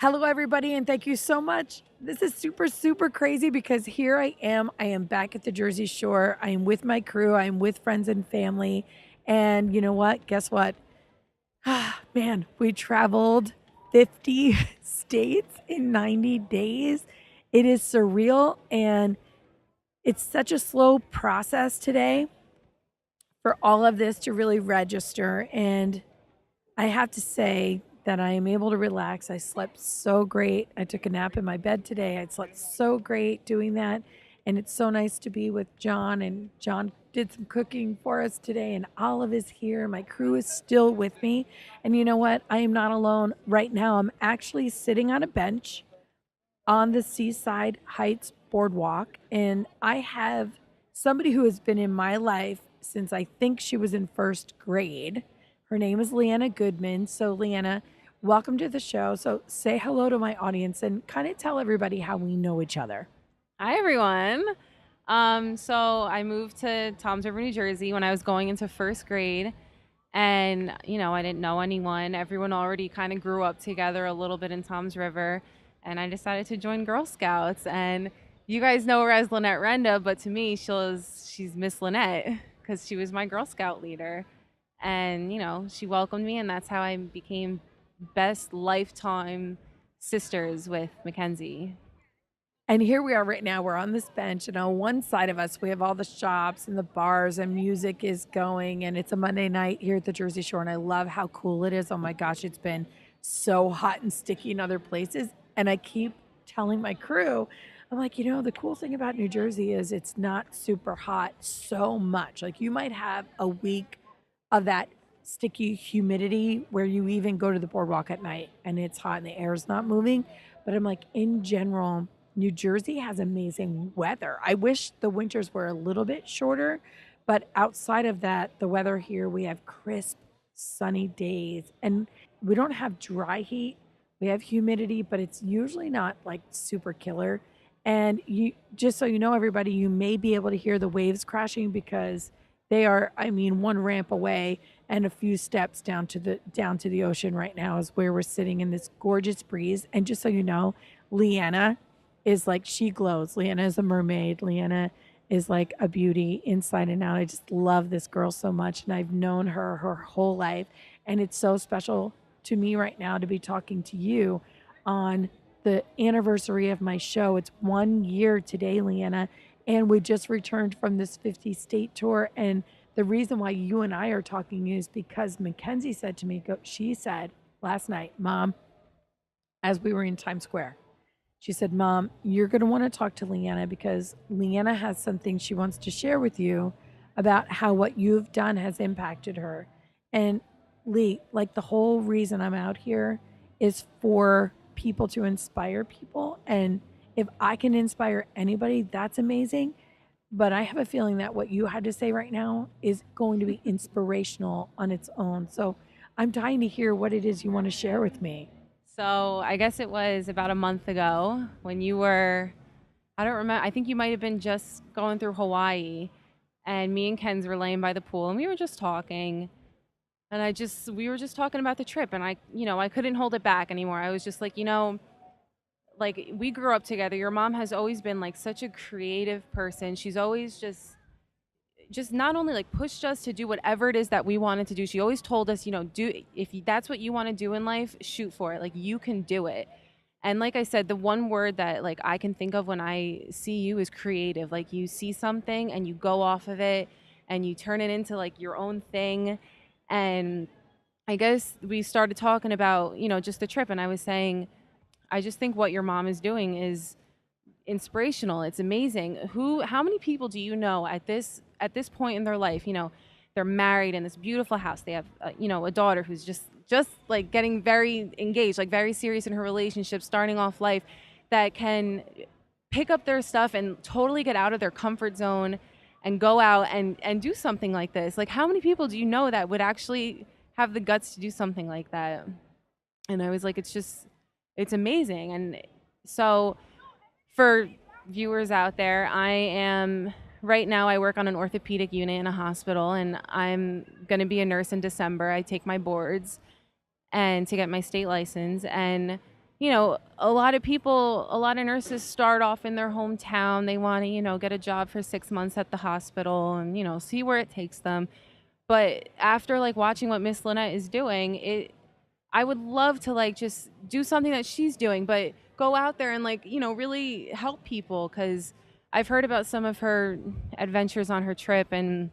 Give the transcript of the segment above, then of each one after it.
Hello, everybody, and thank you so much. This is super, super crazy because here I am. I am back at the Jersey Shore. I am with my crew. I am with friends and family. And you know what? Guess what? Man, we traveled 50 states in 90 days. It is surreal, and it's such a slow process today for all of this to really register. And I have to say that I am able to relax. I slept so great. I took a nap in my bed today. I slept so great doing that. And it's so nice to be with John. And John did some cooking for us today. And Olive is here. My crew is still with me. And you know what? I am not alone right now. I'm actually sitting on a bench on the Seaside Heights Boardwalk. And I have somebody who has been in my life since I think she was in first grade. Her name is Leanna Goodman. So, Leanna, welcome to the show. So, say hello to my audience and kind of tell everybody how we know each other. Hi everyone. So I moved to Toms River, New Jersey when I was going into first grade, and I didn't know anyone. Everyone already kind of grew up together a little bit in Toms River, and I decided to join Girl Scouts. And you guys know her as Lynette Renda, but to me, she's Miss Lynette because she was my Girl Scout leader, and she welcomed me, and that's how I became best lifetime sisters with Mackenzie. And here we are right now. We're on this bench, and on one side of us, we have all the shops and the bars, and music is going. And it's a Monday night here at the Jersey Shore, and I love how cool it is. Oh my gosh, it's been so hot and sticky in other places. And I keep telling my crew, I'm like, the cool thing about New Jersey is it's not super hot so much. Like, you might have a week of that sticky humidity where you even go to the boardwalk at night and it's hot and the air is not moving. But I'm like, in general, New Jersey has amazing weather. I wish the winters were a little bit shorter, but outside of that, the weather here, we have crisp, sunny days, and we don't have dry heat. We have humidity, but it's usually not like super killer. And you, just so you know, everybody, you may be able to hear the waves crashing because they are, I mean, one ramp away and a few steps down to the ocean right now is where we're sitting in this gorgeous breeze. And just so you know, Leanna is like, she glows. Leanna is a mermaid. Leanna is like a beauty inside and out. I just love this girl so much, and I've known her whole life, and it's so special to me right now to be talking to you on the anniversary of my show. It's 1 year today, Leanna, and we just returned from this 50 state tour. And the reason why you and I are talking is because Mackenzie said to me, she said last night, Mom, as we were in Times Square, she said, Mom, you're going to want to talk to Leanna because Leanna has something she wants to share with you about how what you've done has impacted her. And Lee, like, the whole reason I'm out here is for people to inspire people. And if I can inspire anybody, that's amazing. But I have a feeling that what you had to say right now is going to be inspirational on its own. So I'm dying to hear what it is you want to share with me. So I guess it was about a month ago when you were, I don't remember, I think you might have been just going through Hawaii, and me and Ken's were laying by the pool and we were just talking. And we were just talking about the trip, and I couldn't hold it back anymore. I was just like, like, we grew up together. Your mom has always been like such a creative person. She's always just not only like pushed us to do whatever it is that we wanted to do. She always told us, do, that's what you want to do in life, shoot for it. Like, you can do it. And like I said, the one word that like I can think of when I see you is creative. Like, you see something and you go off of it and you turn it into like your own thing. And I guess we started talking about, just the trip, and I was saying, I just think what your mom is doing is inspirational. It's amazing. How many people do you know at this point in their life, they're married in this beautiful house. They have a daughter who's just like getting very engaged, like very serious in her relationship, starting off life, that can pick up their stuff and totally get out of their comfort zone and go out and do something like this. Like, how many people do you know that would actually have the guts to do something like that? And I was like, it's amazing. And so, for viewers out there, right now I work on an orthopedic unit in a hospital, and I'm going to be a nurse in December. I take my boards and to get my state license. And a lot of people, a lot of nurses start off in their hometown. They want to, get a job for 6 months at the hospital and, see where it takes them. But after like watching what Miss Lynette is doing, I would love to like just do something that she's doing, but go out there and like, really help people, because I've heard about some of her adventures on her trip, and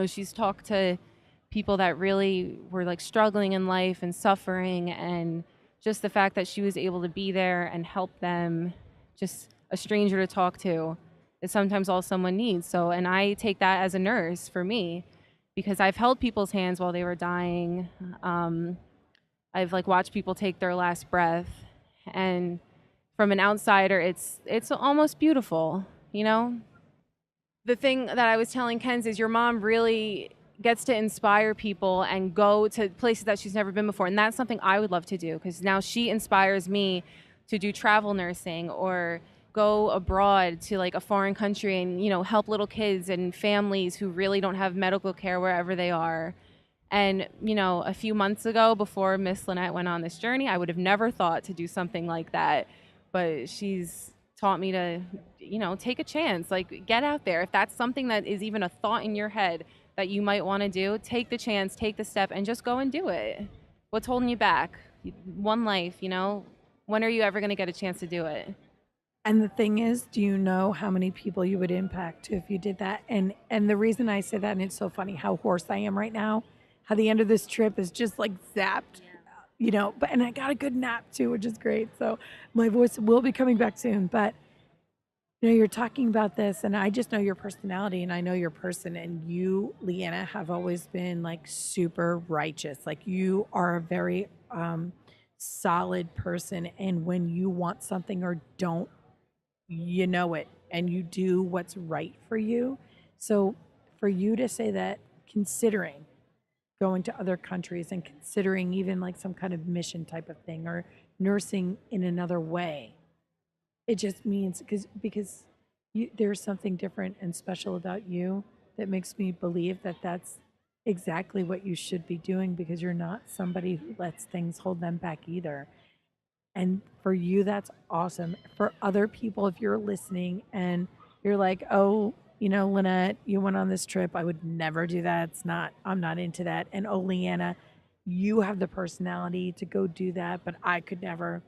she's talked to people that really were like struggling in life and suffering, and just the fact that she was able to be there and help them, just a stranger to talk to, is sometimes all someone needs. So, and I take that as a nurse for me, because I've held people's hands while they were dying. I've like watched people take their last breath, and from an outsider, it's almost beautiful, you know. The thing that I was telling Ken's is your mom really gets to inspire people and go to places that she's never been before, and that's something I would love to do, because now she inspires me to do travel nursing or go abroad to like a foreign country and help little kids and families who really don't have medical care wherever they are. And, a few months ago, before Miss Lynette went on this journey, I would have never thought to do something like that. But she's taught me to, take a chance, like get out there. If that's something that is even a thought in your head that you might want to do, take the chance, take the step, and just go and do it. What's holding you back? One life, when are you ever going to get a chance to do it? And the thing is, do you know how many people you would impact if you did that? And the reason I say that, and it's so funny how hoarse I am right now, how the end of this trip is just like zapped, but and I got a good nap too, which is great. So my voice will be coming back soon. But you're talking about this, and I just know your personality, and I know your person, and you, Leanna, have always been like super righteous. Like you are a very solid person, and when you want something or don't, you know it, and you do what's right for you. So for you to say that, considering going to other countries and considering even like some kind of mission type of thing or nursing in another way, it just means because there's something different and special about you that makes me believe that that's exactly what you should be doing, because you're not somebody who lets things hold them back either. And for you, that's awesome. For other people, if you're listening and you're like, oh, Lynette, you went on this trip, I would never do that. I'm not into that. And oh, Leanna, you have the personality to go do that, but I could never.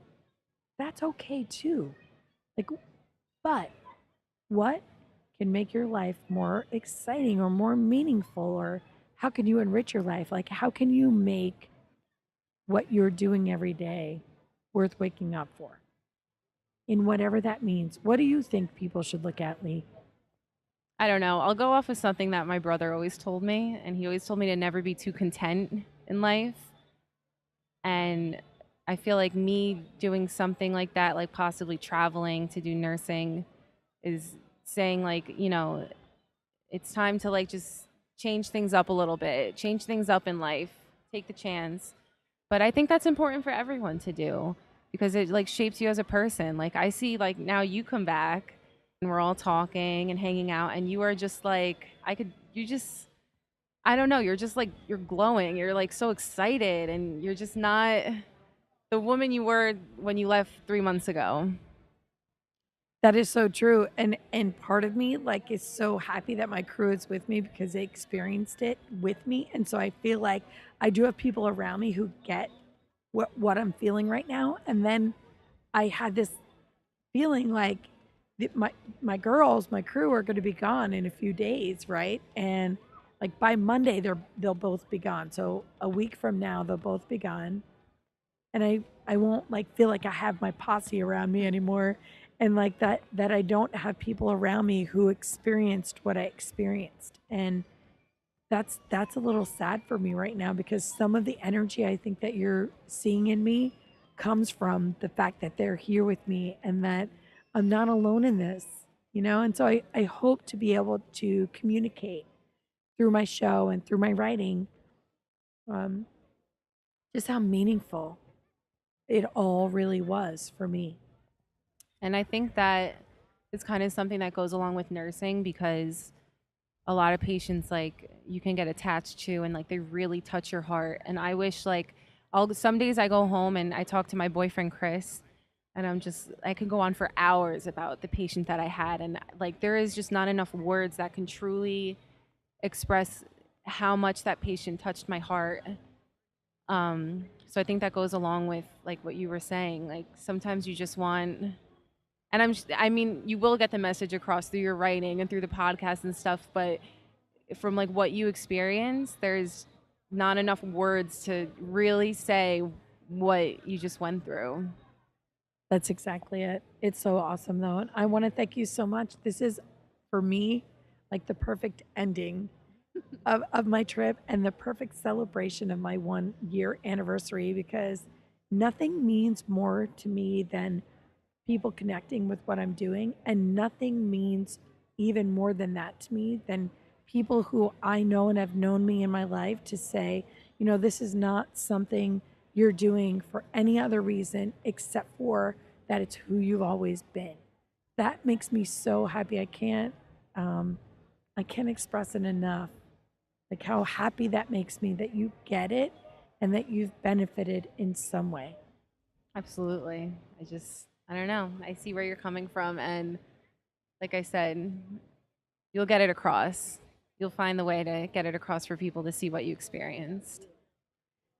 That's okay too. Like, but what can make your life more exciting or more meaningful, or how can you enrich your life? Like, how can you make what you're doing every day worth waking up for, in whatever that means? What do you think people should look at, Lee? I don't know. I'll go off of something that my brother always told me, and he always told me to never be too content in life. And I feel like me doing something like that, like possibly traveling to do nursing, is saying like, it's time to like just change things up a little bit, change things up in life, take the chance. But I think that's important for everyone to do, because it like shapes you as a person. Like I see like now you come back and we're all talking and hanging out, and you are just like, I don't know, you're just like, you're glowing. You're like so excited, and you're just not the woman you were when you left 3 months ago. That is so true. And part of me like is so happy that my crew is with me because they experienced it with me. And so I feel like I do have people around me who get what I'm feeling right now. And then I had this feeling like my girls, my crew are going to be gone in a few days, right? And like by Monday they'll both be gone. So a week from now they'll both be gone. And I won't like feel like I have my posse around me anymore, and like that I don't have people around me who experienced what I experienced. And that's a little sad for me right now, because some of the energy I think that you're seeing in me comes from the fact that they're here with me and that I'm not alone in this, And so I hope to be able to communicate through my show and through my writing, um, just how meaningful it all really was for me. And I think that it's kind of something that goes along with nursing, because a lot of patients like you can get attached to, and like they really touch your heart. And I wish like some days I go home and I talk to my boyfriend Chris, and I can go on for hours about the patient that I had, and like there is just not enough words that can truly express how much that patient touched my heart. So I think that goes along with like what you were saying. Like sometimes you just want, and I mean, you will get the message across through your writing and through the podcast and stuff, but from like what you experience, there's not enough words to really say what you just went through. That's exactly it. It's so awesome, though. And I want to thank you so much. This is, for me, like the perfect ending of my trip and the perfect celebration of my 1 year anniversary, because nothing means more to me than people connecting with what I'm doing. And nothing means even more than that to me than people who I know and have known me in my life to say, you know, this is not something you're doing for any other reason except for that it's who you've always been. That makes me so happy. I can't express it enough. Like how happy that makes me that you get it and that you've benefited in some way. Absolutely. I don't know. I see where you're coming from. And like I said, you'll get it across. You'll find the way to get it across for people to see what you experienced.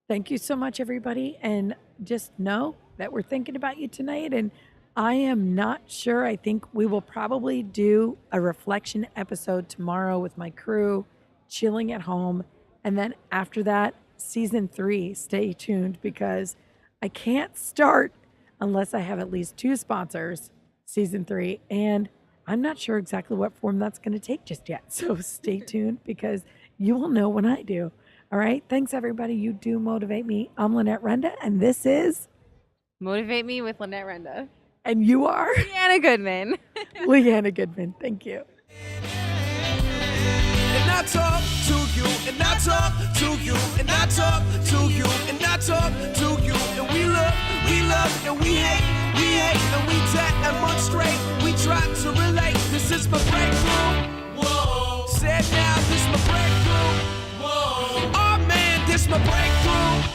Thank you so much, everybody. And just know that we're thinking about you tonight. And I am not sure. I think we will probably do a reflection episode tomorrow with my crew, chilling at home. And then after that, season 3, stay tuned, because I can't start unless I have at least 2 sponsors, season 3. And I'm not sure exactly what form that's going to take just yet. So stay tuned, because you will know when I do. All right. Thanks, everybody. You do motivate me. I'm Lynette Renda, and this is Motivate Me with Lynette Renda. And you are Leanna Goodman. Leanna Goodman. Thank you. And I talk to you, and I talk to you, and I talk to you, and I talk to you. And we love, and we hate, and we demonstrate. We try to relate. This is my breakthrough. Whoa. Said now, this my breakthrough. Whoa. Oh man, this my breakthrough.